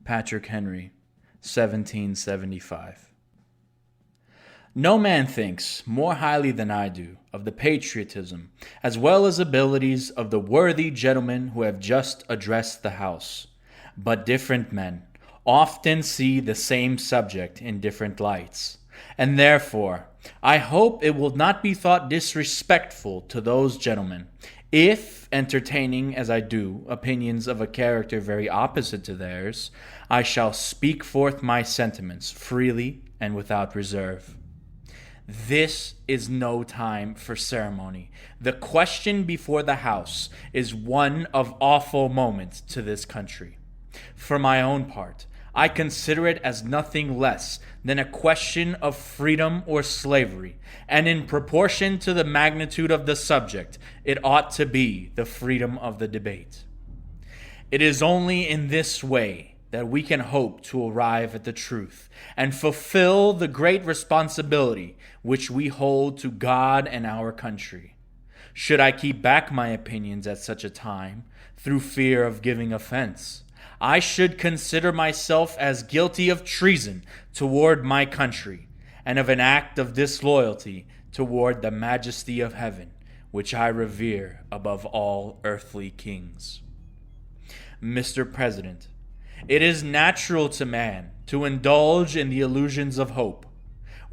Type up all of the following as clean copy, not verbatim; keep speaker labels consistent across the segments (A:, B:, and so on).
A: Patrick Henry, 1775. No man thinks more highly than I do of the patriotism as well as abilities of the worthy gentlemen who have just addressed the House. But different men often see the same subject in different lights, and therefore I hope it will not be thought disrespectful to those gentlemen if, entertaining as I do opinions of a character very opposite to theirs, I shall speak forth my sentiments freely and without reserve. This is no time for ceremony. The question before the House is one of awful moment to this country. For my own part, I consider it as nothing less than a question of freedom or slavery, and in proportion to the magnitude of the subject, it ought to be the freedom of the debate. It is only in this way that we can hope to arrive at the truth and fulfill the great responsibility which we hold to God and our country. Should I keep back my opinions at such a time, through fear of giving offense, I should consider myself as guilty of treason toward my country, and of an act of disloyalty toward the majesty of heaven, which I revere above all earthly kings. Mr. President, it is natural to man to indulge in the illusions of hope.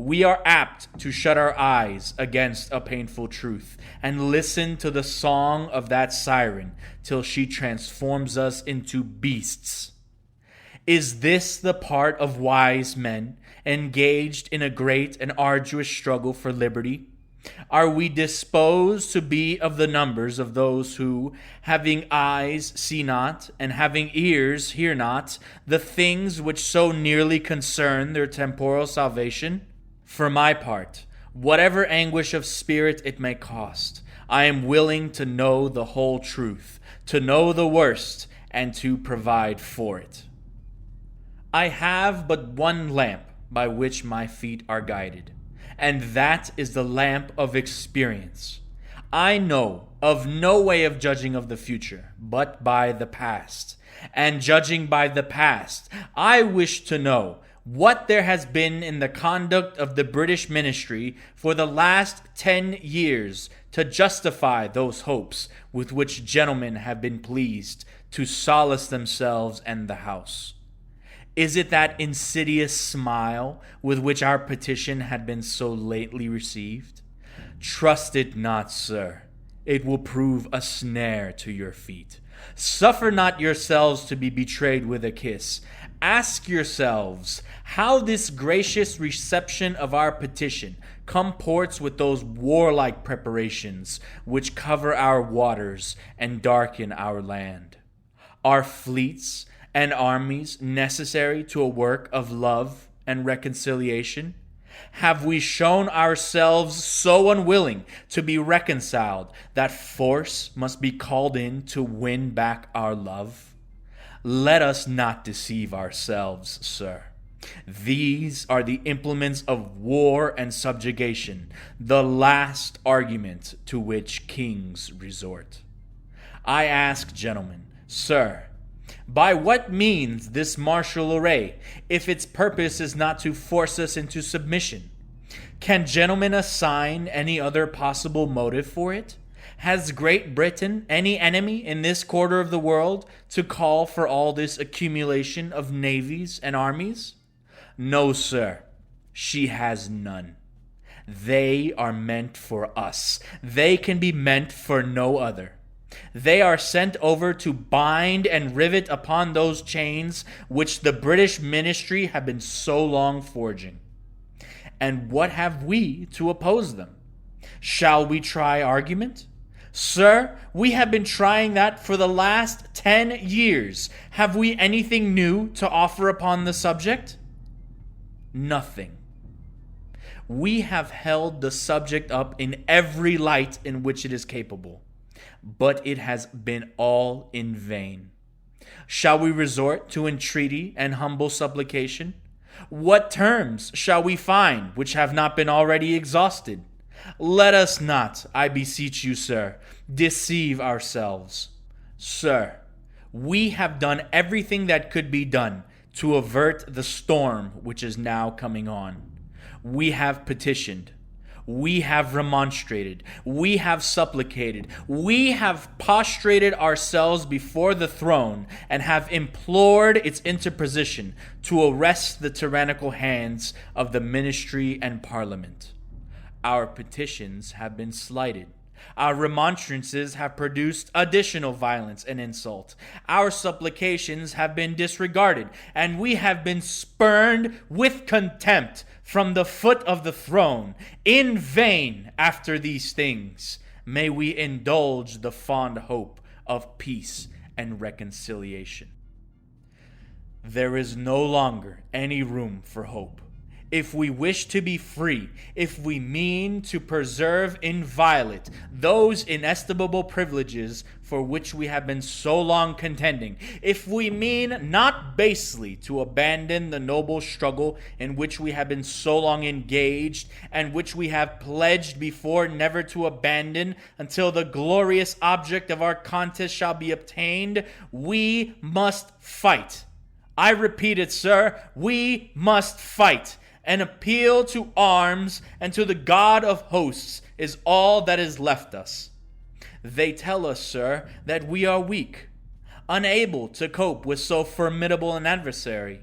A: We are apt to shut our eyes against a painful truth and listen to the song of that siren till she transforms us into beasts. Is this the part of wise men engaged in a great and arduous struggle for liberty? Are we disposed to be of the numbers of those who, having eyes, see not, and having ears, hear not, the things which so nearly concern their temporal salvation? For my part, whatever anguish of spirit it may cost, I am willing to know the whole truth, to know the worst, and to provide for it. I have but one lamp by which my feet are guided, and that is the lamp of experience. I know of no way of judging of the future, but by the past. And judging by the past, I wish to know what there has been in the conduct of the British ministry for the last 10 years to justify those hopes with which gentlemen have been pleased to solace themselves and the House. Is it that insidious smile with which our petition had been so lately received? Trust it not, sir. It will prove a snare to your feet. Suffer not yourselves to be betrayed with a kiss. Ask yourselves how this gracious reception of our petition comports with those warlike preparations which cover our waters and darken our land. Are fleets and armies necessary to a work of love and reconciliation? Have we shown ourselves so unwilling to be reconciled that force must be called in to win back our love? Let us not deceive ourselves, sir. These are the implements of war and subjugation, the last argument to which kings resort. I ask, gentlemen, sir, by what means this martial array, if its purpose is not to force us into submission? Can gentlemen assign any other possible motive for it? Has Great Britain any enemy in this quarter of the world to call for all this accumulation of navies and armies? No, sir, she has none. They are meant for us. They can be meant for no other. They are sent over to bind and rivet upon those chains which the British ministry have been so long forging. And what have we to oppose them? Shall we try argument? Sir, we have been trying that for the last 10 years. Have we anything new to offer upon the subject? Nothing. We have held the subject up in every light in which it is capable, but it has been all in vain. Shall we resort to entreaty and humble supplication? What terms shall we find which have not been already exhausted? Let us not, I beseech you, sir, deceive ourselves. Sir, we have done everything that could be done to avert the storm which is now coming on. We have petitioned. We have remonstrated. We have supplicated. We have prostrated ourselves before the throne and have implored its interposition to arrest the tyrannical hands of the ministry and parliament. Our petitions have been slighted. Our remonstrances have produced additional violence and insult. Our supplications have been disregarded, and we have been spurned with contempt from the foot of the throne. In vain, after these things, may we indulge the fond hope of peace and reconciliation. There is no longer any room for hope. If we wish to be free, if we mean to preserve inviolate those inestimable privileges for which we have been so long contending, if we mean not basely to abandon the noble struggle in which we have been so long engaged, and which we have pledged before never to abandon until the glorious object of our contest shall be obtained, we must fight. I repeat it, sir, we must fight. An appeal to arms and to the God of hosts is all that is left us. They tell us, sir, that we are weak, unable to cope with so formidable an adversary.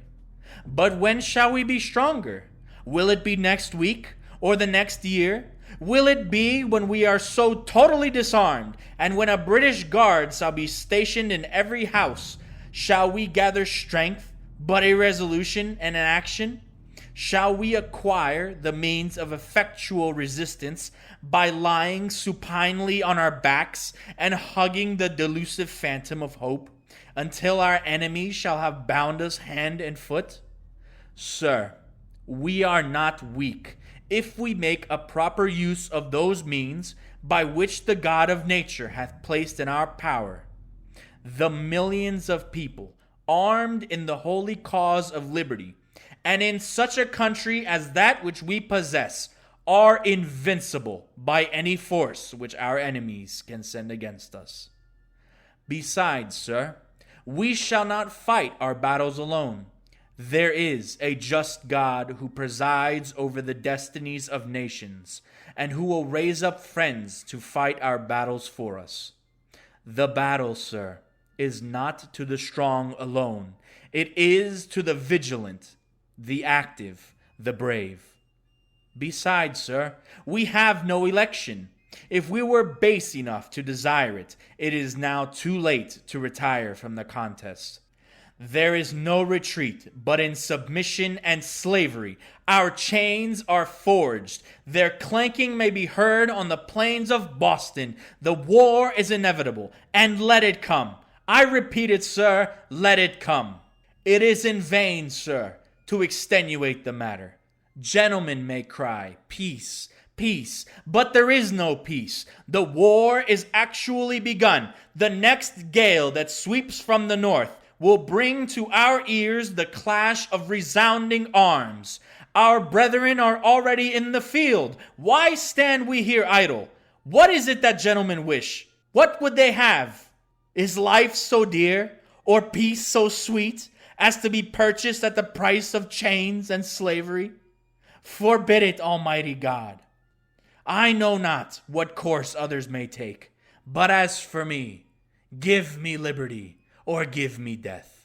A: But when shall we be stronger? Will it be next week or the next year? Will it be when we are so totally disarmed, and when a British guard shall be stationed in every house? Shall we gather strength, but irresolution and inaction? Shall we acquire the means of effectual resistance by lying supinely on our backs and hugging the delusive phantom of hope until our enemies shall have bound us hand and foot? Sir, we are not weak if we make a proper use of those means by which the God of nature hath placed in our power. The millions of people armed in the holy cause of liberty, and in such a country as that which we possess, are invincible by any force which our enemies can send against us. Besides, sir, we shall not fight our battles alone. There is a just God who presides over the destinies of nations, and who will raise up friends to fight our battles for us. The battle, sir, is not to the strong alone. It is to the vigilant, the active, the brave. Besides, sir, we have no election. If we were base enough to desire it, it is now too late to retire from the contest. There is no retreat but in submission and slavery. Our chains are forged. Their clanking may be heard on the plains of Boston. The war is inevitable, and let it come. I repeat it, sir, let it come. It is in vain, sir, to extenuate the matter. Gentlemen may cry, peace, peace, but there is no peace. The war is actually begun. The next gale that sweeps from the north will bring to our ears the clash of resounding arms. Our brethren are already in the field. Why stand we here idle? What is it that gentlemen wish? What would they have? Is life so dear, or peace so sweet, as to be purchased at the price of chains and slavery? Forbid it, Almighty God. I know not what course others may take, but as for me, give me liberty or give me death.